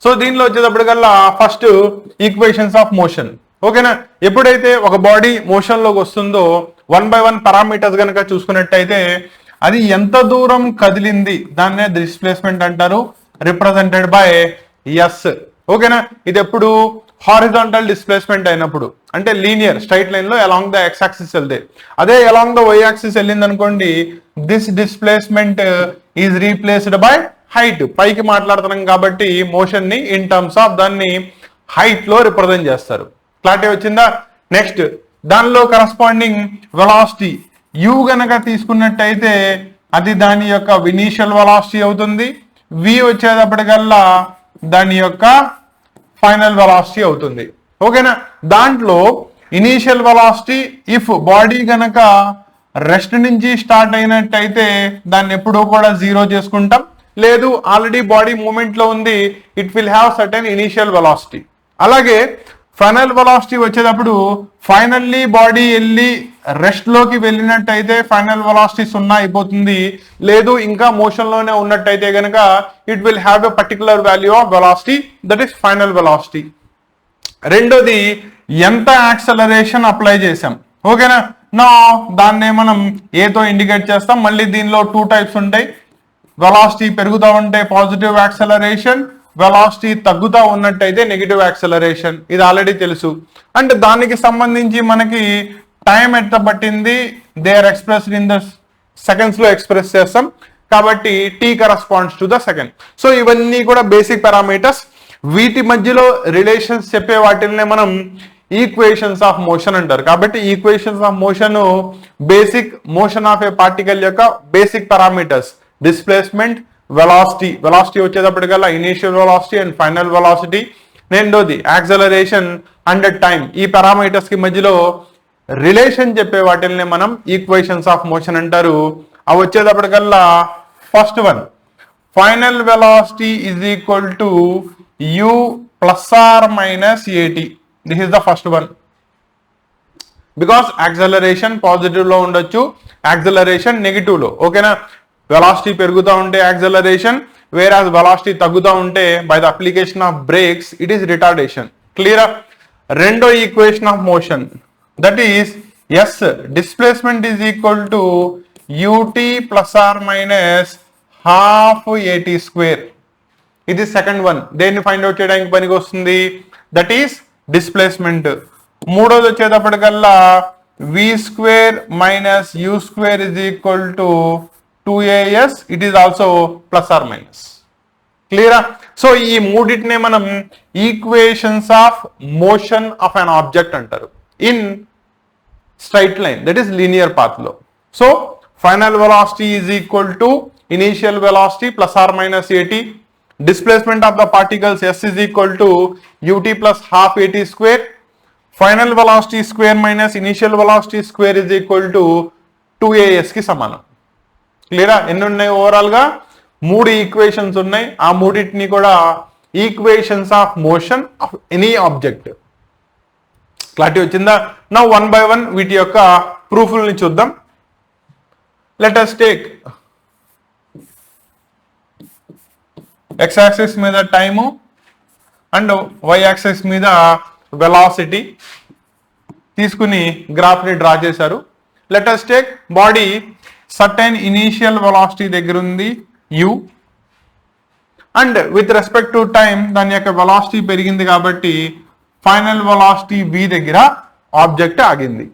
So దీనిలో వచ్చేటప్పటికల్లా first equations of motion. ఓకేనా, ఎప్పుడైతే ఒక బాడీ మోషన్ లోకి వస్తుందో 1 by 1 పారామీటర్స్ కనుక చూసుకున్నట్టయితే అది ఎంత దూరం కదిలింది దాన్నే డిస్ప్లేస్మెంట్ అంటారు, రిప్రజెంటెడ్ బై ఎస్. ఓకేనా, ఇది ఎప్పుడు హారిజాంటల్ డిస్ప్లేస్మెంట్ అయినప్పుడు, అంటే లీనియర్ స్ట్రైట్ లైన్ లో అలాంగ్ ద ఎక్స్ యాక్సిస్ వెళ్తే. అదే అలాంగ్ ద వై యాక్సిస్ వెళ్ళింది అనుకోండి, this displacement is replaced by height. పైకి మాట్లాడుతున్నాం కాబట్టి మోషన్ ని ఇన్ టర్మ్స్ ఆఫ్ దాన్ని హైట్ లో రిప్రజెంట్ చేస్తారు. క్లారిటీ వచ్చిందా? నెక్స్ట్ దానిలో కరస్పాండింగ్ వెలాసిటీ యు గనక తీసుకున్నట్టయితే అది దాని యొక్క ఇనీషియల్ వెలాసిటీ అవుతుంది, వి వచ్చేటప్పటికల్లా దాని యొక్క ఫైనల్ వెలాసిటీ అవుతుంది. ఓకేనా, దాంట్లో ఇనీషియల్ వెలాసిటీ ఇఫ్ బాడీ గనక రెస్ట్ నుంచి స్టార్ట్ అయినట్టయితే దాన్ని ఎప్పుడూ కూడా 0 చేసుకుంటాం. లేదు ఆల్రెడీ బాడీ మూమెంట్ లో ఉంది, it will have certain initial velocity. అలాగే ఫైనల్ వెలాసిటీ వచ్చేటప్పుడు ఫైనల్లీ బాడీ వెళ్ళి రెస్ట్ లోకి వెళ్ళినట్టయితే ఫైనల్ వెలాసిటీ 0 అయిపోతుంది. లేదు ఇంకా మోషన్ లోనే ఉన్నట్టయితే కనుక it will have a particular value of velocity, that is final velocity. రెండోది ఎంత యాక్సలరేషన్ అప్లై చేసాం. ఓకేనా, నా దాన్నే మనం ఏతో ఇండికేట్ చేస్తాం. మళ్ళీ దీనిలో 2 టైప్స్ ఉంటాయి. వెలాసిటీ పెరుగుతూ ఉంటే పాజిటివ్ యాక్సలరేషన్, వెలాసిటీ తగ్గుతూ ఉన్నట్టయితే నెగిటివ్ యాక్సలరేషన్. ఇది ఆల్రెడీ తెలుసు. అంటే దానికి సంబంధించి మనకి టైం ఎంత పట్టింది, they are expressed in the seconds లో ఎక్స్ప్రెస్ చేస్తాం కాబట్టి T corresponds to the second. So ఇవన్నీ కూడా బేసిక్ పారామీటర్స్. వీటి మధ్యలో రిలేషన్స్ చెప్పే వాటిల్నే మనం ఈక్వేషన్స్ ఆఫ్ మోషన్ అంటారు. కాబట్టి equations of motion basic motion of a particle యొక్క basic parameters displacement, velocity. Velocity వచ్చేటప్పటికల్లా initial velocity and final velocity. రెండోది యాక్సలరేషన్ అండ్ టైం. ఈ పారామీటర్స్ కి మధ్యలో రిలేషన్ చెప్పే వాటిల్ని మనం ఈక్వేషన్స్ ఆఫ్ మోషన్ అంటారు. అవి వచ్చేటప్పటికల్లా first one, final velocity is equal to u plus or minus at. This is the first one. Because acceleration positive లో ఉండొచ్చు, యాక్సలరేషన్ నెగిటివ్ లో. ఓకేనా, వెలాసిటీ పెరుగుతూ ఉంటే యాక్సలరేషన్, వేరాజ్ వెలాసిటీ తగ్గుతూ ఉంటే by the application of brakes it is retardation. క్లియరా? రెండో equation of motion that is s displacement is equal to ut plus or minus half at square. ఇది సెకండ్ వన్. దేన్ని ఫైండ్ అవుట్ చేయడానికి పనికి వస్తుంది, that is displacement. మూడోది వచ్చేటప్పటికల్లా v square minus u square is equal to 2as, it is also plus or minus. క్లియరా? So ఈ మూడింటినే మనం equations of motion of an object అంటారు in straight line, that is linear path లో. So final velocity is equal to initial velocity plus or minus at. Displacement of the particles s is equal to ut plus half at square. Final velocity square minus initial velocity square is equal to 2as కి సమానం. క్లియరా? ఎన్ని ఉన్నాయి overall గా? 3 equations ఉన్నాయి. ఆ మూడింటిని కూడా equations of motion of any object. Clarity వచ్చిందా? నా 1 by 1 వీటి యొక్క ప్రూఫ్లని చూద్దాం. Let us take x axis మీద టైము అండ్ y యాక్సిస్ మీద వెలాసిటీ తీసుకుని గ్రాఫ్ ని డ్రా చేశారు. Let us take body certain initial velocity దగ్గర ఉంది u and with respect to time దాని యొక్క వెలాసిటీ పెరిగింది కాబట్టి ఫైనల్ వెలాసిటీ v దగ్గర ఆబ్జెక్ట్ ఆగింది.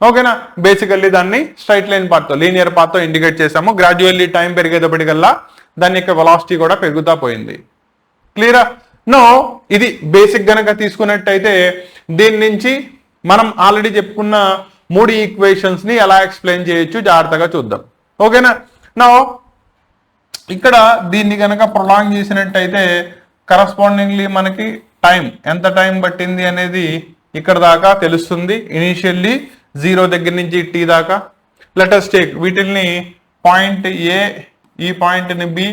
ఓకేనా? బేసికల్లీ దాన్ని స్ట్రైట్ లైన్ పాత్తో లీనియర్ పాత్తో ఇండికేట్ చేసాము. గ్రాడ్యువల్లీ టైం పెరిగేటప్పటికల్లా దాని యొక్క వెలాసిటీ కూడా పెరుగుతా పోయింది. క్లియరా? నో ఇది బేసిక్ గనక తీసుకున్నట్టయితే దీని నుంచి మనం ఆల్రెడీ చెప్పుకున్న 3 ఈక్వేషన్స్ ని ఎలా ఎక్స్ప్లెయిన్ చేయొచ్చు జాగ్రత్తగా చూద్దాం. ఓకేనా? నో ఇక్కడ దీన్ని గనక ప్రొలాంగ్ చేసినట్టయితే కరస్పాండింగ్లీ మనకి టైం ఎంత టైం పట్టింది అనేది ఇక్కడ దాకా తెలుస్తుంది. ఇనీషియల్లీ 0 దగ్గర నుంచి t దాకా. లెట్ us టేక్ వీటిని పాయింట్ ఏ, ఈ పాయింట్ ని బి,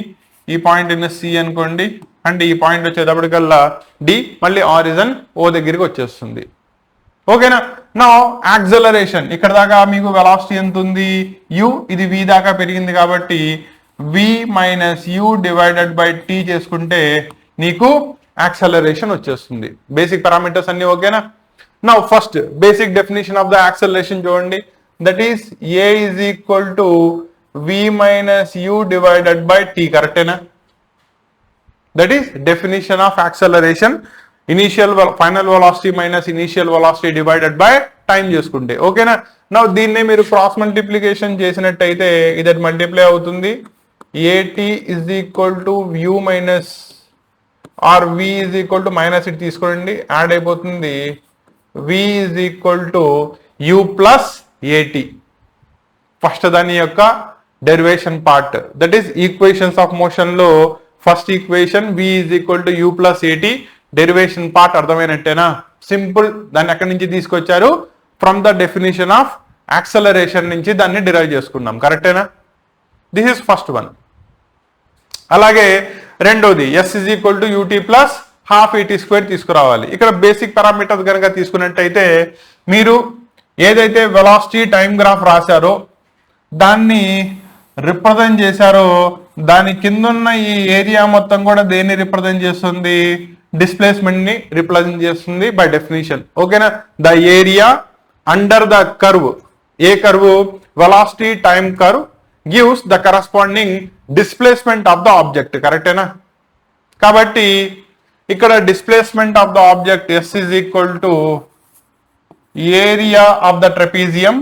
ఈ పాయింట్ ని సి అనుకోండి అండ్ ఈ పాయింట్ వచ్చేటప్పటికల్లా డి, మళ్ళీ ఆరిజన్ ఓ దగ్గరికి వచ్చేస్తుంది. ఓకేనా? నా యాక్సలరేషన్ ఇక్కడ దాకా మీకు వెలాసిటీ ఎంత ఉంది u, ఇది v దాకా పెరిగింది కాబట్టి v minus u divided by t చేసుకుంటే నీకు యాక్సలరేషన్ వచ్చేస్తుంది. బేసిక్ పారామీటర్స్ అన్ని ఓకేనా? Now first basic definition of the acceleration చూడండి. That is a is equal to v minus u divided by t. కరెక్టేనా? That is definition of acceleration. Initial final velocity minus initial velocity divided by time చేసుకుంటే ఓకేనా? Now దీన్నే మీరు cross multiplication చేసినట్టయితే ఇది multiply అవుతుంది. at is equal to u minus or v is equal to minus it తీసుకోండి, add అయిపోతుంది. v is equal to u plus at. First దాని యొక్క derivation part, that is equations of motion లో first equation v is equal to u plus at. Derivation part అర్థమైనట్టేనా? Simple. దాన్ని ఎక్కడి నుంచి తీసుకొచ్చారు? From the definition of acceleration నుంచి దాన్ని డిరైవ్ చేసుకున్నాం. కరెక్టేనా? This is first one. అలాగే రెండోది s is equal to ut plus half at square తీసుకురావాలి. ఇక్కడ బేసిక్ పారామీటర్స్ కనుక తీసుకున్నట్టయితే మీరు ఏదైతే వెలాసిటీ టైం గ్రాఫ్ రాశారో దాన్ని రిప్రజెంట్ చేశారో దాని కిందున్న ఈ ఏరియా మొత్తం కూడా దేన్ని రిప్రజెంట్ చేస్తుంది? డిస్ప్లేస్మెంట్ ని రిప్రజెంట్ చేస్తుంది బై డెఫినేషన్. ఓకేనా? The area under the curve, A curve? Velocity time curve gives the corresponding displacement of the object. కరెక్టేనా? కాబట్టి ఇక్కడ displacement of the object s is equal to area of the trapezium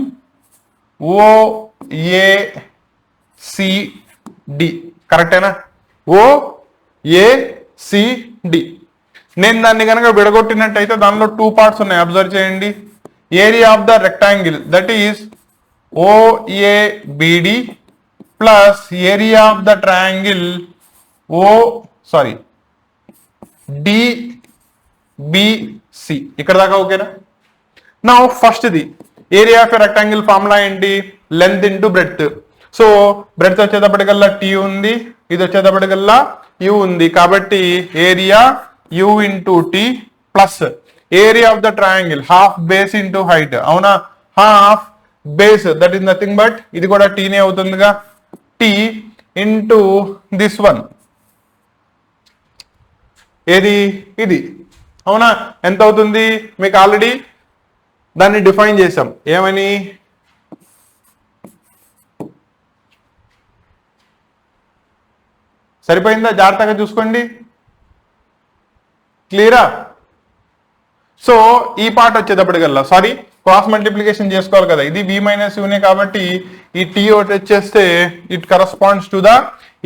OACD. కరెక్టేనా? OACD. నేను దాన్ని కనుక విడగొట్టినట్టయితే దానిలో two parts ఉన్నాయి, observe చేయండి. Area of the rectangle that is OABD plus area of the triangle DBC. ఇక్కడ దాకా ఓకేనా? నా ఫస్ట్ది ఏరియా ఆఫ్ రెక్టాంగిల్ ఫార్ములా ఏంటి? Length into breadth. So breadth వచ్చేటప్పటికల్లా t ఉంది, ఇది వచ్చేటప్పటికల్లా u ఉంది. కాబట్టి area u into t plus area of the triangle half base into height. అవునా? Half base that is nothing but ఇది కూడా t నే అవుతుందిగా, t ఇంటూ దిస్ వన్. ఏది? ఇది. అవునా? ఎంత అవుతుంది? మీకు ఆల్రెడీ దాన్ని డిఫైన్ చేసాం. ఏమని? సరిపోయిందా? జాగ్రత్తగా చూసుకోండి. క్లియరా? సో ఈ పార్ట్ వచ్చేటప్పటికల్లా సారీ క్రాస్ మల్టిప్లికేషన్ చేసుకోవాలి కదా, ఇది v మైనస్ యూనే కాబట్టి ఈ t ఒకటి వచ్చేస్తే it corresponds to the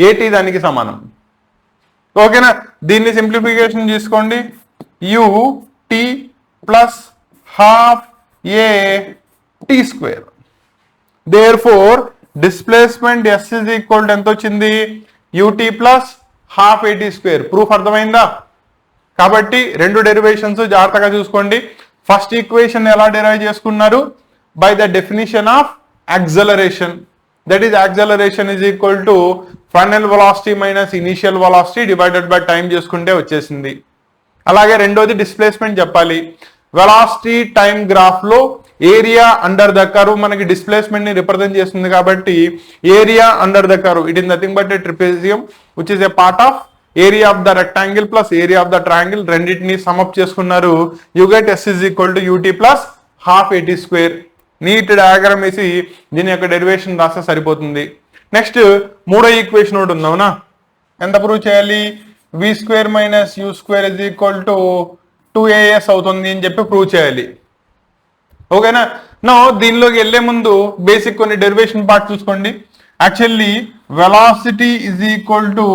at, దానికి సమానం. ఓకేనా? దీన్ని సింప్లిఫికేషన్ చేసుకోండి. ut plus half at square. Therefore displacement s is equal to ఎంత వచ్చింది? ut plus half at square. Proof అర్థమైందా? కాబట్టి రెండు డెరివేషన్స్ జాగ్రత్తగా చూసుకోండి. ఫస్ట్ ఈక్వేషన్ ఎలా డిరైవ్ చేసుకున్నారు? By the definition of acceleration. That is acceleration is equal to final velocity minus initial velocity divided by time చేసుకుంటే వచ్చేసింది. అలాగే రెండోది డిస్ప్లేస్మెంట్ చెప్పాలి. వెలాసిటీ టైం గ్రాఫ్ లో ఏరియా అండర్ ద కర్వ్ మనకి డిస్ప్లేస్మెంట్ ని రిప్రజెంట్ చేస్తుంది కాబట్టి area under the curve it is nothing but a trapezium which is a part of area of the rectangle plus area of the triangle. రెండింటిని sum up చేసుకున్నారు. You get s is equal to ut plus half at square. Neat diagram వేసి దీని యొక్క derivation రాస్తే సరిపోతుంది. Next మూడో equation ఒకటి ఉంది. అవునా? ఎంత ప్రూవ్ చేయాలి? v square minus u square is equal to 2as అవుతుంది అని చెప్పి ప్రూవ్ చేయాలి. ఓకేనా? నో దీనిలోకి వెళ్లే ముందు బేసిక్ కొన్ని డెరివేషన్ పార్ట్ చూసుకోండి. Actually velocity is equal to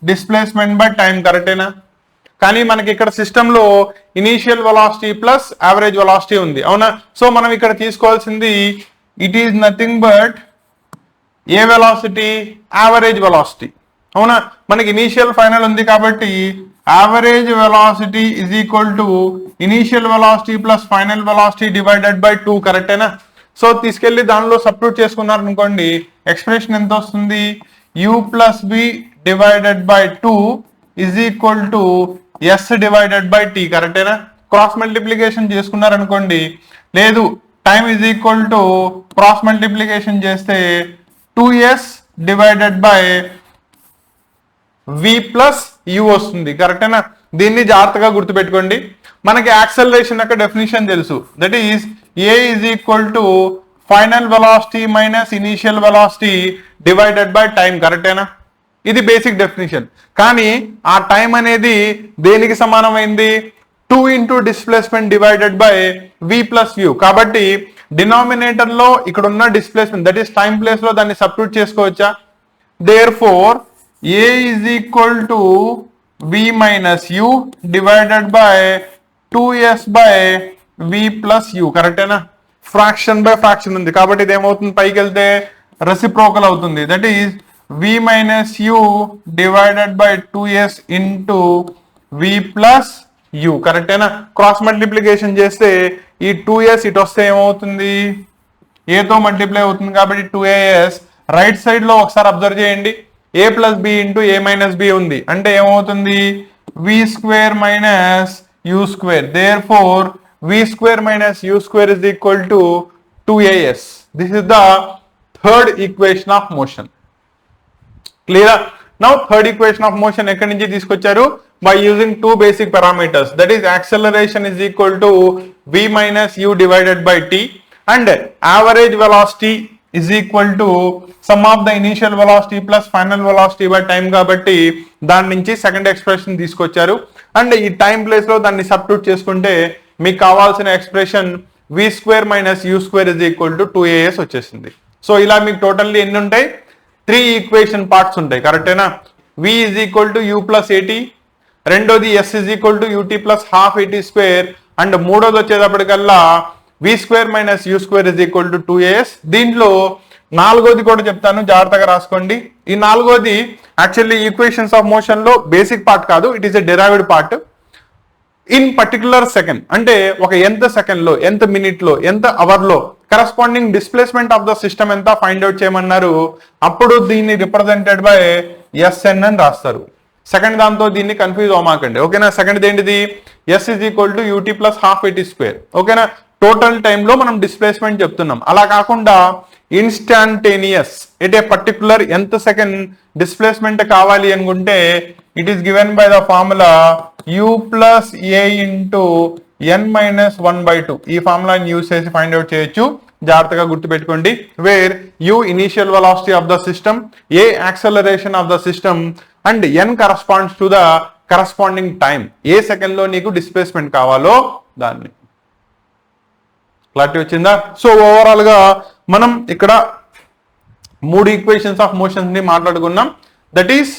displacement by time. కరెక్టేనా? కానీ మనకి ఇక్కడ సిస్టమ్ లో initial velocity plus average velocity ఉంది. అవునా? సో మనం ఇక్కడ తీసుకోవాల్సింది it is nothing but a velocity? Average velocity. అవునా? మనకి ఇనీషియల్ ఫైనల్ ఉంది కాబట్టి average velocity is equal to initial velocity plus final velocity divided by 2. కరెక్టేనా? సో తీసుకెళ్లి దానిలో సబ్స్టిట్యూట్ చేసుకున్నారు అనుకోండి, ఎక్స్ప్రెషన్ ఎంత వస్తుంది? u plus b divided by 2 is equal to s divided by t. కరెక్టేనా? క్రాస్ మల్టిప్లికేషన్ చేసుకున్నారు అనుకోండి, లేదు time is equal to cross multiplication చేస్తే 2s divided by v plus u వస్తుంది. కరెక్టేనా? దీన్ని జాగ్రత్తగా గుర్తుపెట్టుకోండి. మనకి యాక్సలరేషన్ యొక్క డెఫినిషన్ తెలుసు. That is a is equal to final velocity minus initial velocity divided by time. కరెక్టేనా? ఇది బేసిక్ డెఫినిషన్. కానీ ఆ టైం అనేది దేనికి సమానమైంది? 2 into displacement divided by v plus u. కాబట్టి డినామినేటర్ లో ఇక్కడ ఉన్న displacement that is time place లో దాన్ని సబ్స్టిట్యూట్ చేసుకోవచ్చా? Therefore a is equal to v minus u divided by 2s by v plus u. కరెక్టేనా? ఫ్రాక్షన్ బై ఫ్రాక్షన్ ఉంది కాబట్టి ఇది ఏమవుతుంది? పైకి వెళ్తే రెసిప్రోకల్ అవుతుంది. That is v minus u divided by 2s into v plus u. కరెక్టేనా? Cross multiplication చేస్తే ఈ 2s ఇటు వస్తే ఏమవుతుంది? a తో మల్టిప్లై అవుతుంది కాబట్టి 2as. రైట్ సైడ్ లో ఒకసారి అబ్జర్వ్ చేయండి. a plus b into a minus b ఉంది అంటే ఏమవుతుంది? v square minus u square. Therefore v square minus u square is equal to 2as. This is the third equation of motion. Clear? Now third equation of motion ఎక్కడి నుంచి తీసుకొచ్చారు? by using two basic parameters, that is acceleration is equal to v minus u divided by t and average velocity is equal to sum of the initial velocity plus final velocity by time. కాబట్టి దాని నుంచి second expression తీసుకొచ్చారు and ఈ time place లో దాన్ని substitute చేసుకుంటే మీకు కావాల్సిన expression v square minus u square is equal to 2as వచ్చేసింది. సో ఇలా మీకు టోటల్లీ ఎన్ని ఉంటాయి? 3 ఈక్వేషన్ పార్ట్స్ ఉంటాయి. కరెక్టేనా? v is equal to u plus at, రెండోది s is equal to ut plus half at square and మూడోది వచ్చేటప్పటికల్లా v square minus u square is equal to 2as. దీంట్లో నాలుగోది కూడా చెప్తాను, జాగ్రత్తగా రాసుకోండి. ఈ నాలుగోది యాక్చువల్లీ ఈక్వేషన్స్ ఆఫ్ మోషన్ లో బేసిక్ పార్ట్ కాదు, it is a derived part. In particular second అంటే ఒక ఎంత సెకండ్ లో, ఎంత మినిట్ లో, ఎంత అవర్ లో corresponding displacement of the system ఎంత ఫైండ్ అవుట్ చేయమన్నారు. అప్పుడు దీన్ని రిప్రజెంటెడ్ బై ఎస్ఎన్ అని రాస్తారు. సెకండ్ దాంతో దీన్ని కన్ఫ్యూజ్ అవ్వమాకండి. ఓకేనా? సెకండ్ ఏంటిది? s is equal to ut plus half at square. ఓకేనా? టోటల్ టైంలో మనం డిస్ప్లేస్మెంట్ చెప్తున్నాం. అలా కాకుండా ఇన్స్టాంటేనియస్ ఎట్ ఏ పర్టికులర్ ఎంత సెకండ్ డిస్ప్లేస్మెంట్ కావాలి అనుకుంటే it is given by the formula u plus a into n minus 1/2. ఈ ఫార్ములాని యూజ్ చేసి ఫైండ్ అవుట్ చేయొచ్చు. జాగ్రత్తగా గుర్తుపెట్టుకోండి. Where u initial velocity of the system, a acceleration of the system and n corresponds to the corresponding time. A second లో నీకు displacement కావాలో దాన్ని. క్లారిటీ వచ్చిందా? సో ఓవరాల్ గా మనం ఇక్కడ 3 ఈక్వేషన్స్ ఆఫ్ మోషన్స్ ని మాట్లాడుకున్నాం. That is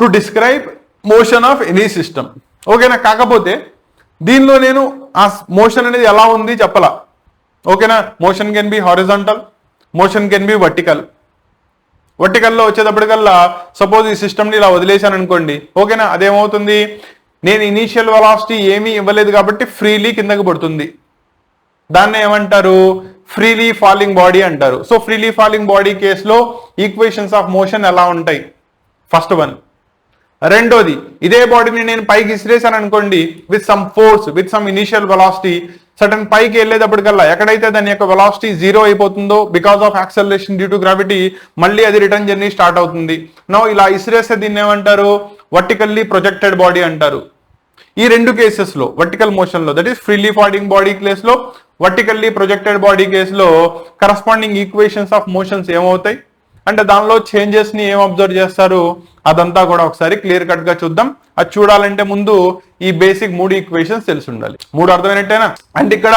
to describe motion of any system. ఓకేనా? కాకపోతే దీనిలో నేను ఆ మోషన్ అనేది ఎలా ఉంది చెప్పలా. ఓకేనా? Motion can be horizontal, motion can be vertical. వర్టికల్లో వచ్చేటప్పటికల్లా సపోజ్ ఈ సిస్టమ్ని ఇలా వదిలేశాను అనుకోండి. ఓకేనా? అదేమవుతుంది? నేను ఇనీషియల్ వెలాసిటీ ఏమీ ఇవ్వలేదు కాబట్టి ఫ్రీలీ కిందకి పడుతుంది. దాన్ని ఏమంటారు? ఫ్రీలీ ఫాలింగ్ బాడీ అంటారు. సో ఫ్రీలీ ఫాలింగ్ బాడీ కేసులో ఈక్వేషన్స్ ఆఫ్ మోషన్ ఎలా ఉంటాయి? First one. రెండోది, ఇదే బాడీని నేను పైకి ఇసిరేసాను అనుకోండి with some force, with some initial velocity, sudden పైకి వెళ్ళేటప్పటికల్లా ఎక్కడైతే దాని యొక్క వెలాసిటీ 0 అయిపోతుందో because of acceleration due to gravity, మళ్ళీ అది రిటర్న్ జర్నీ స్టార్ట్ అవుతుంది. నో ఇలా ఇసిరేస్తే దీన్ని ఏమంటారు? వర్టికల్లీ ప్రొజెక్టెడ్ బాడీ అంటారు. ఈ రెండు కేసెస్ లో వర్టికల్ మోషన్ లో that is freely falling body కేసులో, వర్టికల్లీ ప్రొజెక్టెడ్ బాడీ కేసులో కరస్పాండింగ్ ఈక్వేషన్స్ ఆఫ్ మోషన్స్ ఏమవుతాయి అంటే దానిలో చేంజెస్ ని ఏం అబ్జర్వ్ చేస్తారు అదంతా కూడా ఒకసారి క్లియర్ కట్ గా చూద్దాం. అది చూడాలంటే ముందు ఈ బేసిక్ 3 ఈక్వేషన్స్ తెలిసి ఉండాలి. 3 అర్థమైనట్టేనా? అండ్ ఇక్కడ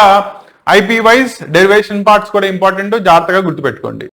ఐపీ వైజ్ డెరివేషన్ పార్ట్స్ కూడా ఇంపార్టెంట్, జాగ్రత్తగా గుర్తుపెట్టుకోండి.